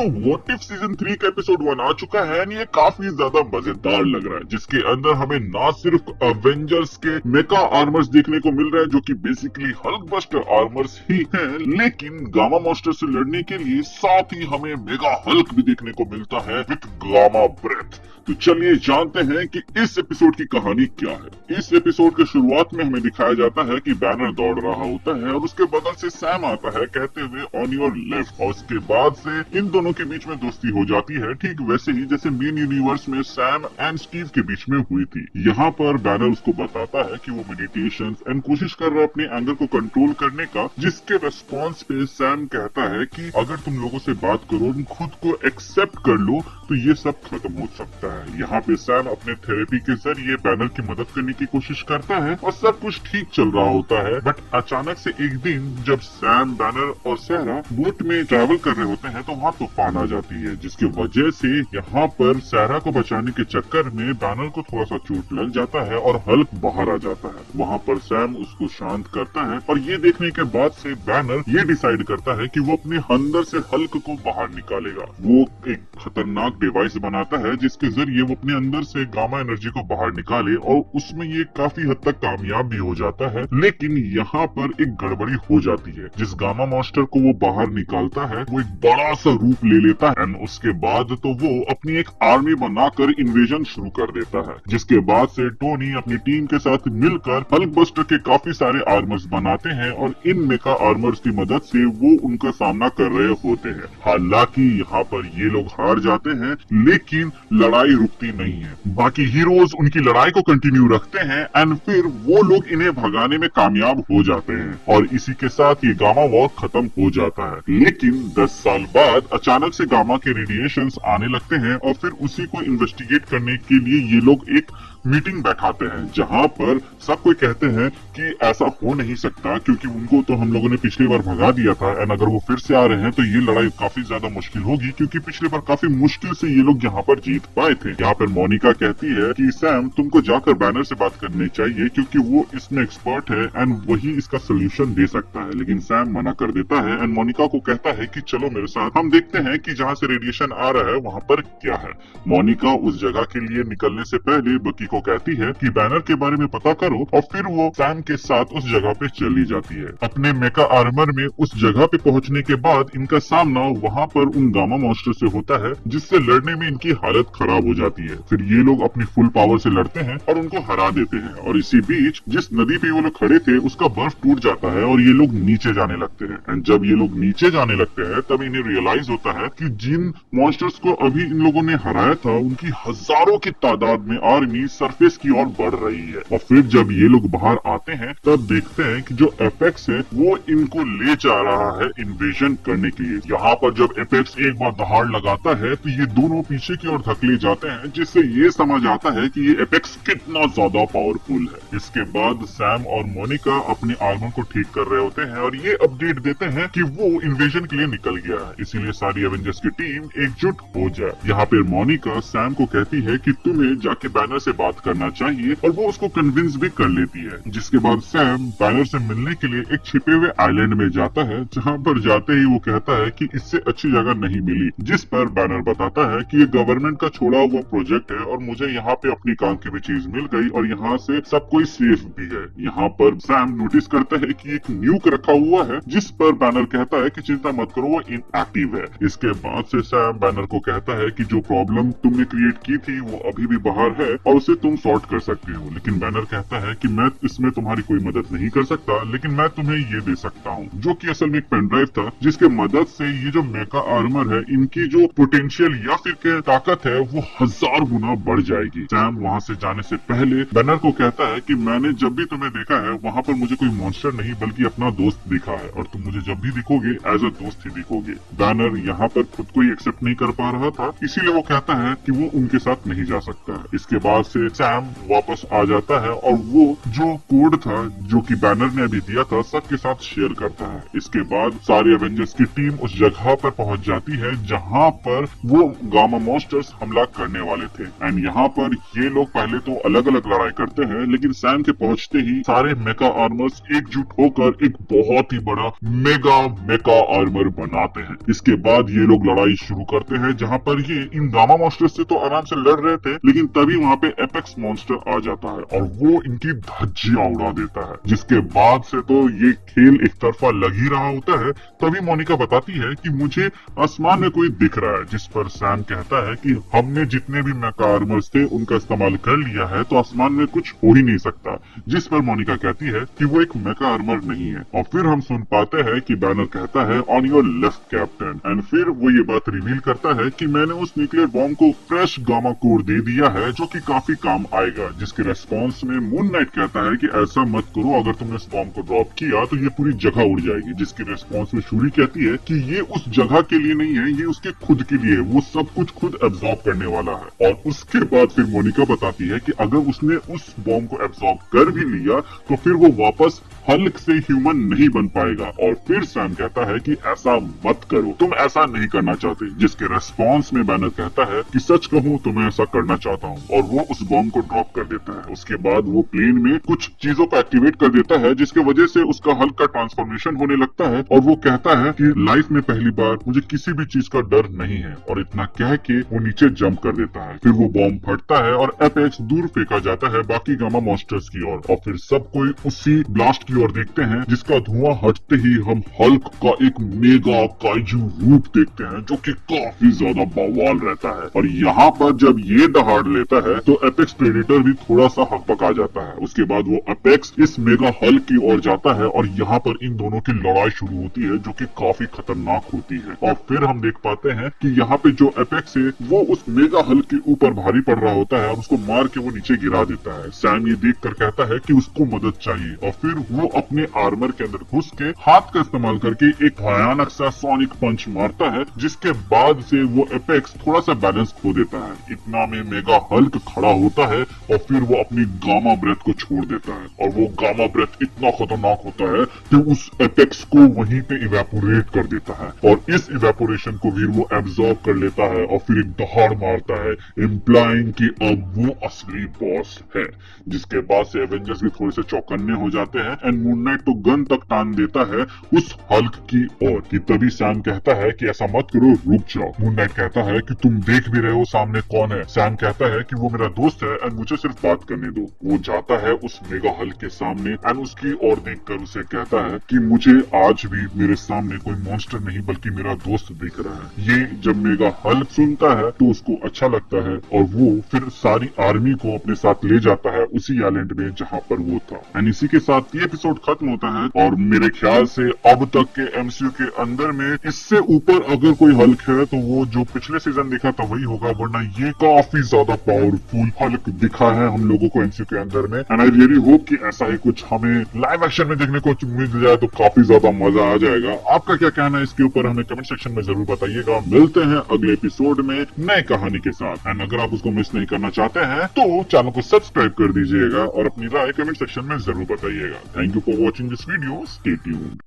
So what if season 3 का episode 1 आ चुका है और ये काफी ज्यादा मजेदार लग रहा है, जिसके अंदर हमें ना सिर्फ अवेंजर्स के मेका आर्मर्स देखने को मिल रहा है जो कि बेसिकली हल्क बस्टर आर्मर्स ही हैं, लेकिन गामा मॉन्स्टर से लड़ने के लिए साथ ही हमें मेगा हल्क भी देखने को मिलता है विद गामा ब्रेथ। तो चलिए जानते हैं कि इस एपिसोड की कहानी क्या है। इस एपिसोड के शुरुआत में हमें दिखाया जाता है कि बैनर दौड़ रहा होता है और उसके बगल से सैम आता है कहते हुए ऑन योर लेफ्ट, और उसके बाद से इन दोनों के बीच में दोस्ती हो जाती है, ठीक वैसे ही जैसे मेन यूनिवर्स में सैम एंड स्टीव के बीच में हुई थी। यहाँ पर बैनर उसको बताता है कि वो मेडिटेशन एंड कोशिश कर रहा है अपने एंगर को कंट्रोल करने का, जिसके रेस्पॉन्स पे सैम कहता है कि अगर तुम लोगों से बात करो, खुद को एक्सेप्ट कर लो तो ये सब खत्म हो सकता है। यहाँ पे सैम अपने थेरेपी के जरिए बैनर की मदद करने की कोशिश करता है और सब कुछ ठीक चल रहा होता है, बट अचानक से एक दिन जब सैम, बैनर और सहरा बोट में ट्रैवल कर रहे होते हैं तो वहाँ तूफान आ जाती है, जिसकी वजह से यहाँ पर सहरा को बचाने के चक्कर में बैनर को थोड़ा सा चोट लग जाता है और हल्क बाहर आ जाता है। वहाँ पर सैम उसको शांत करता है और ये देखने के बाद से बैनर ये डिसाइड करता है कि वो अपने अंदर से हल्क को बाहर निकालेगा। वो एक खतरनाक डिवाइस बनाता है जिसके जरिए वो अपने अंदर से गामा एनर्जी को बाहर निकाले, और उसमें ये काफी हद तक कामयाब भी हो जाता है। लेकिन यहाँ पर एक गड़बड़ी हो जाती है। जिस गामा मॉन्स्टर को वो बाहर निकालता है वो एक बड़ा सा रूप ले लेता है, उसके बाद तो वो अपनी एक आर्मी बनाकर इन्वेजन शुरू कर देता है, जिसके बाद से टोनी अपनी टीम के साथ मिलकर हल्क बस्टर के काफी सारे आर्मर्स बनाते हैं और इन मेका आर्मर्स की मदद से वो उनका सामना कर रहे होते हैं। हालांकि यहाँ पर ये लोग हार जाते हैं, लेकिन लड़ाई रुकती नहीं है। बाकी हीरोज उनकी लड़ाई को कंटिन्यू रखते हैं एंड फिर वो लोग इन्हें भगाने में कामयाब हो जाते हैं और इसी के साथ ये गामा वॉर खत्म हो जाता है। लेकिन 10 साल बाद अचानक से गामा के रेडिएशंस आने लगते हैं और फिर उसी को इन्वेस्टिगेट करने के लिए ये लोग एक मीटिंग बैठाते हैं, जहां पर सब कोई कहते हैं कि ऐसा हो नहीं सकता क्योंकि उनको तो हम लोगों ने पिछली बार भगा दिया था एंड अगर वो फिर से आ रहे हैं तो ये लड़ाई काफी ज्यादा मुश्किल होगी, क्योंकि पिछली बार काफी मुश्किल से ये लोग यहाँ पर जीत पाए थे। यहाँ पर मोनिका कहती है कि सैम, तुमको जाकर बैनर से बात करनी चाहिए क्योंकि वो इसमें एक्सपर्ट है एंड वही इसका सोल्यूशन दे सकता है। लेकिन सैम मना कर देता है एंड मोनिका को कहता है कि चलो मेरे साथ, हम देखते हैं कि जहाँ से रेडिएशन आ रहा है वहाँ पर क्या है। मोनिका उस जगह के लिए निकलने से पहले बकी को कहती है कि बैनर के बारे में पता करो, और फिर वो सैम के साथ उस जगह पे चली जाती है। अपने मेका आर्मर में उस जगह पे पहुंचने के बाद इनका सामना वहां पर उन गामा मॉन्स्टर से होता है, जिससे लड़ने में इनकी हालत खराब हो जाती है। फिर ये लोग अपनी फुल पावर से लड़ते हैं और उनको हरा देते हैं, और इसी बीच जिस नदी पे वो लोग खड़े थे उसका बर्फ टूट जाता है और ये लोग नीचे जाने लगते हैं। एंड जब ये लोग नीचे जाने लगते हैं तब इन्हें रियलाइज होता है कि जिन मॉन्स्टर्स को अभी इन लोगों ने हराया था उनकी हजारों की तादाद में आर्मी सरफेस की ओर बढ़ रही है। और फिर जब ये लोग बाहर आते हैं तब देखते हैं कि जो एपेक्स है वो इनको ले जा रहा है इन्वेजन करने के लिए। यहाँ पर जब एपेक्स एक बार दहाड़ लगाता है तो ये दोनों पीछे की ओर धकेले जाते हैं, जिससे ये समझ आता है कि ये एपेक्स कितना ज्यादा पावरफुल है। इसके बाद सैम और मोनिका अपने आर्मर को ठीक कर रहे होते हैं और ये अपडेट देते हैं कि वो इन्वेजन के लिए निकल गया है, इसीलिए सारी एवेंजर्स की टीम एकजुट हो जाए। यहाँ पर मोनिका सैम को कहती है कि तुम्हें जाके बैनर से बात करना चाहिए, और वो उसको कन्विंस भी कर लेती है। जिसके बाद सैम बैनर से मिलने के लिए एक छिपे हुए आइलैंड में जाता है, जहाँ पर जाते ही वो कहता है कि इससे अच्छी जगह नहीं मिली, जिस पर बैनर बताता है कि ये गवर्नमेंट का छोड़ा हुआ प्रोजेक्ट है और मुझे यहाँ पे अपनी काम की भी चीज मिल गई और यहाँ से सब कोई सेफ भी है। यहाँ पर सैम नोटिस करता है कि एक न्यूक रखा हुआ है, जिस पर बैनर कहता है कि चिंता मत करो, वो इनएक्टिव है। इसके बाद से सैम बैनर को कहता है कि जो प्रॉब्लम तुमने क्रिएट की थी वो अभी भी बाहर है और उसे तुम सॉर्ट कर सकते हो। लेकिन बैनर कहता है कि मैं इसमें तुम्हारी कोई मदद नहीं कर सकता, लेकिन मैं तुम्हें ये दे सकता हूँ, जो कि असल में एक पेन ड्राइव था, जिसके मदद से ये जो मेका आर्मर है इनकी जो पोटेंशियल या फिर के ताकत है वो 1000 गुना बढ़ जाएगी। सैम वहाँ से जाने से पहले बैनर को कहता है कि मैंने जब भी तुम्हें देखा है वहाँ पर मुझे कोई मॉन्स्टर नहीं बल्कि अपना दोस्त दिखा है, और तुम मुझे जब भी दिखोगे एज अ दोस्त ही दिखोगे। बैनर यहाँ पर खुद को ही एक्सेप्ट नहीं कर पा रहा था, इसीलिए वो कहता है कि वो उनके साथ नहीं जा सकता है। इसके बाद से सैम वापस आ जाता है और वो जो कोड था जो कि बैनर ने अभी दिया था सबके साथ शेयर करता है। इसके बाद सारे एवेंजर्स की टीम उस जगह पर पहुंच जाती है जहां पर वो गामा मॉन्स्टर्स हमला करने वाले थे। एंड यहाँ पर ये लोग पहले तो अलग अलग लड़ाई करते हैं, लेकिन सैम के पहुंचते ही सारे मेका आर्मर्स एकजुट होकर एक बहुत ही बड़ा मेका आर्मर बनाते हैं। इसके बाद ये लोग लड़ाई शुरू करते हैं जहां पर ये इन गामा मॉन्स्टर्स से तो आराम से लड़ रहे थे, लेकिन तभी वहां पे एपेक्स मॉन्स्टर आ जाता है और वो इनकी धज्जियां उड़ा देता है। जिसके बाद से तो ये खेल एक तरफा लग ही रहा होता है। तभी मोनिका बताती है कि मुझे आसमान में कोई दिख रहा है, जिस पर सैम कहता है कि हमने जितने भी मेका आर्मर्स थे उनका इस्तेमाल कर लिया है तो आसमान में कुछ हो ही नहीं सकता। जिस पर मोनिका कहती है कि वो एक मेका आर्मर नहीं है। और फिर हम सुन पाते हैं कि बैनर कहता है on your left captain. And फिर वो ये बात रिवील करता है कि मैंने उस न्यूक्लियर बॉम्ब को फ्रेश गामा कोड दे दिया है जो कि काफी काम आएगा। जिसके रेस्पॉन्स में मून नाइट कहता है कि ऐसा मत करो, अगर तुमने इस बॉम्ब को ड्रॉप किया तो ये पूरी जगह उड़ जाएगी। जिसके रेस्पॉन्स में शूरी कहती है कि ये उस जगह के लिए नहीं है, ये उसके खुद के लिए, वो सब कुछ खुद एब्जॉर्ब करने वाला है। और उसके बाद फिर मोनिका बताती है कि अगर उसने उस बॉम्ब को एब्जॉर्ब कर भी लिया तो फिर वो वापस हल्क से ह्यूमन नहीं बन पाएगा। और फिर सैम कहता है कि ऐसा मत करो, तुम ऐसा नहीं करना चाहते। जिसके रेस्पॉन्स में बैनर कहता है कि सच कहूं तो मैं ऐसा करना चाहता हूं, और वो उस बॉम्ब को ड्रॉप कर देता है। उसके बाद वो प्लेन में कुछ चीजों को एक्टिवेट कर देता है जिसके वजह से उसका हल्क का ट्रांसफॉर्मेशन होने लगता है। और वो कहता है कि लाइफ में पहली बार मुझे किसी भी चीज का डर नहीं है, और इतना कह के वो नीचे जंप कर देता है। फिर वो बॉम्ब फटता है और एपेक्स दूर फेंका जाता है बाकी गामा मॉन्स्टर्स की ओर। और फिर सब कोई उसी ब्लास्ट की ओर देखते हैं, जिसका धुआं हटते ही हम हल्क का एक मेगा काइजू रूप देखते हैं जो कि काफी ज्यादा बवाल रहता है। और यहाँ पर जब ये दहाड़ लेता है तो एपेक्स प्रेडेटर भी थोड़ा सा हकबका जाता है। उसके बाद वो एपेक्स इस मेगा हल्क की ओर जाता है और यहाँ पर इन दोनों की लड़ाई शुरू होती है जो कि काफी खतरनाक होती है। और फिर हम देख पाते हैं कि यहाँ पे जो एपेक्स है वो उस मेगा हल्क के ऊपर भारी पड़ रहा होता है और उसको मार के वो नीचे गिरा देता है। सैम ये देख कर कहता है कि उसको मदद चाहिए, और फिर वो अपने आर्मर के अंदर घुस के हाथ का इस्तेमाल करके एक भयानक सा सोनिक पंच मारता है, जिसके बाद से वो एपेक्स थोड़ा सा बैलेंस खो देता है। इतना में मेगा हल्क खड़ा होता है और फिर वो अपनी गामा ब्रेथ को छोड़ देता है। और वो गामा ब्रेथ इतना खतरनाक होता है कि उस एपेक्स को वहीं पे इवेपोरेट कर देता है, और इस इवेपोरेशन को भी वो एब्जॉर्ब कर लेता है और फिर एक दहाड़ मारता है, इम्प्लाइंग कि अब वो असली बॉस है। जिसके बाद से एवेंजर्स भी थोड़े से चौकन्ने हो जाते हैं एंड मून नाइट तो गन तक तान देता है उस हल्क की ओर। कि तभी सैम कहता है कि ऐसा मत करो, रुक जाओ। मून नाइट कहता है कि तुम देख भी रहे हो सामने कौन है। सैम कहता है कि वो मेरा दोस्त है एंड मुझे सिर्फ बात करने दो। वो जाता है उस मेगा हल्क के सामने एंड उसकी ओर देखकर उसे कहता है कि मुझे आज भी मेरे सामने कोई मॉन्स्टर नहीं बल्कि मेरा दोस्त दिख रहा है। ये जब मेगा हल्क सुनता है तो उसको अच्छा लगता है और वो फिर सारी आर्मी को अपने साथ ले जाता है उसी आइलैंड में जहाँ पर वो था। एंड इसी के साथ ये एपिसोड खत्म होता है। और मेरे ख्याल से अब तक के एमसीयू के अंदर में इससे ऊपर अगर कोई हल्क है तो वो जो पिछले सीजन दिखा था वही होगा, वरना ये काफी ज्यादा पावरफुल हल्क दिखा है हम लोगों को एमसीयू के अंदर में। एंड आई रियली होप कि ऐसा ही कुछ हमें लाइव एक्शन में देखने को मिल जाए तो काफी ज्यादा मजा आ जाएगा। आपका क्या कहना है इसके ऊपर हमें कमेंट सेक्शन में जरूर बताइएगा। मिलते हैं अगले एपिसोड में नए कहानी के साथ। एंड अगर आप उसको मिस नहीं करना चाहते हैं तो चैनल को सब्सक्राइब कर दीजिएगा और अपनी राय कमेंट सेक्शन में जरूर बताइएगा। Thank you for watching this video. Stay tuned.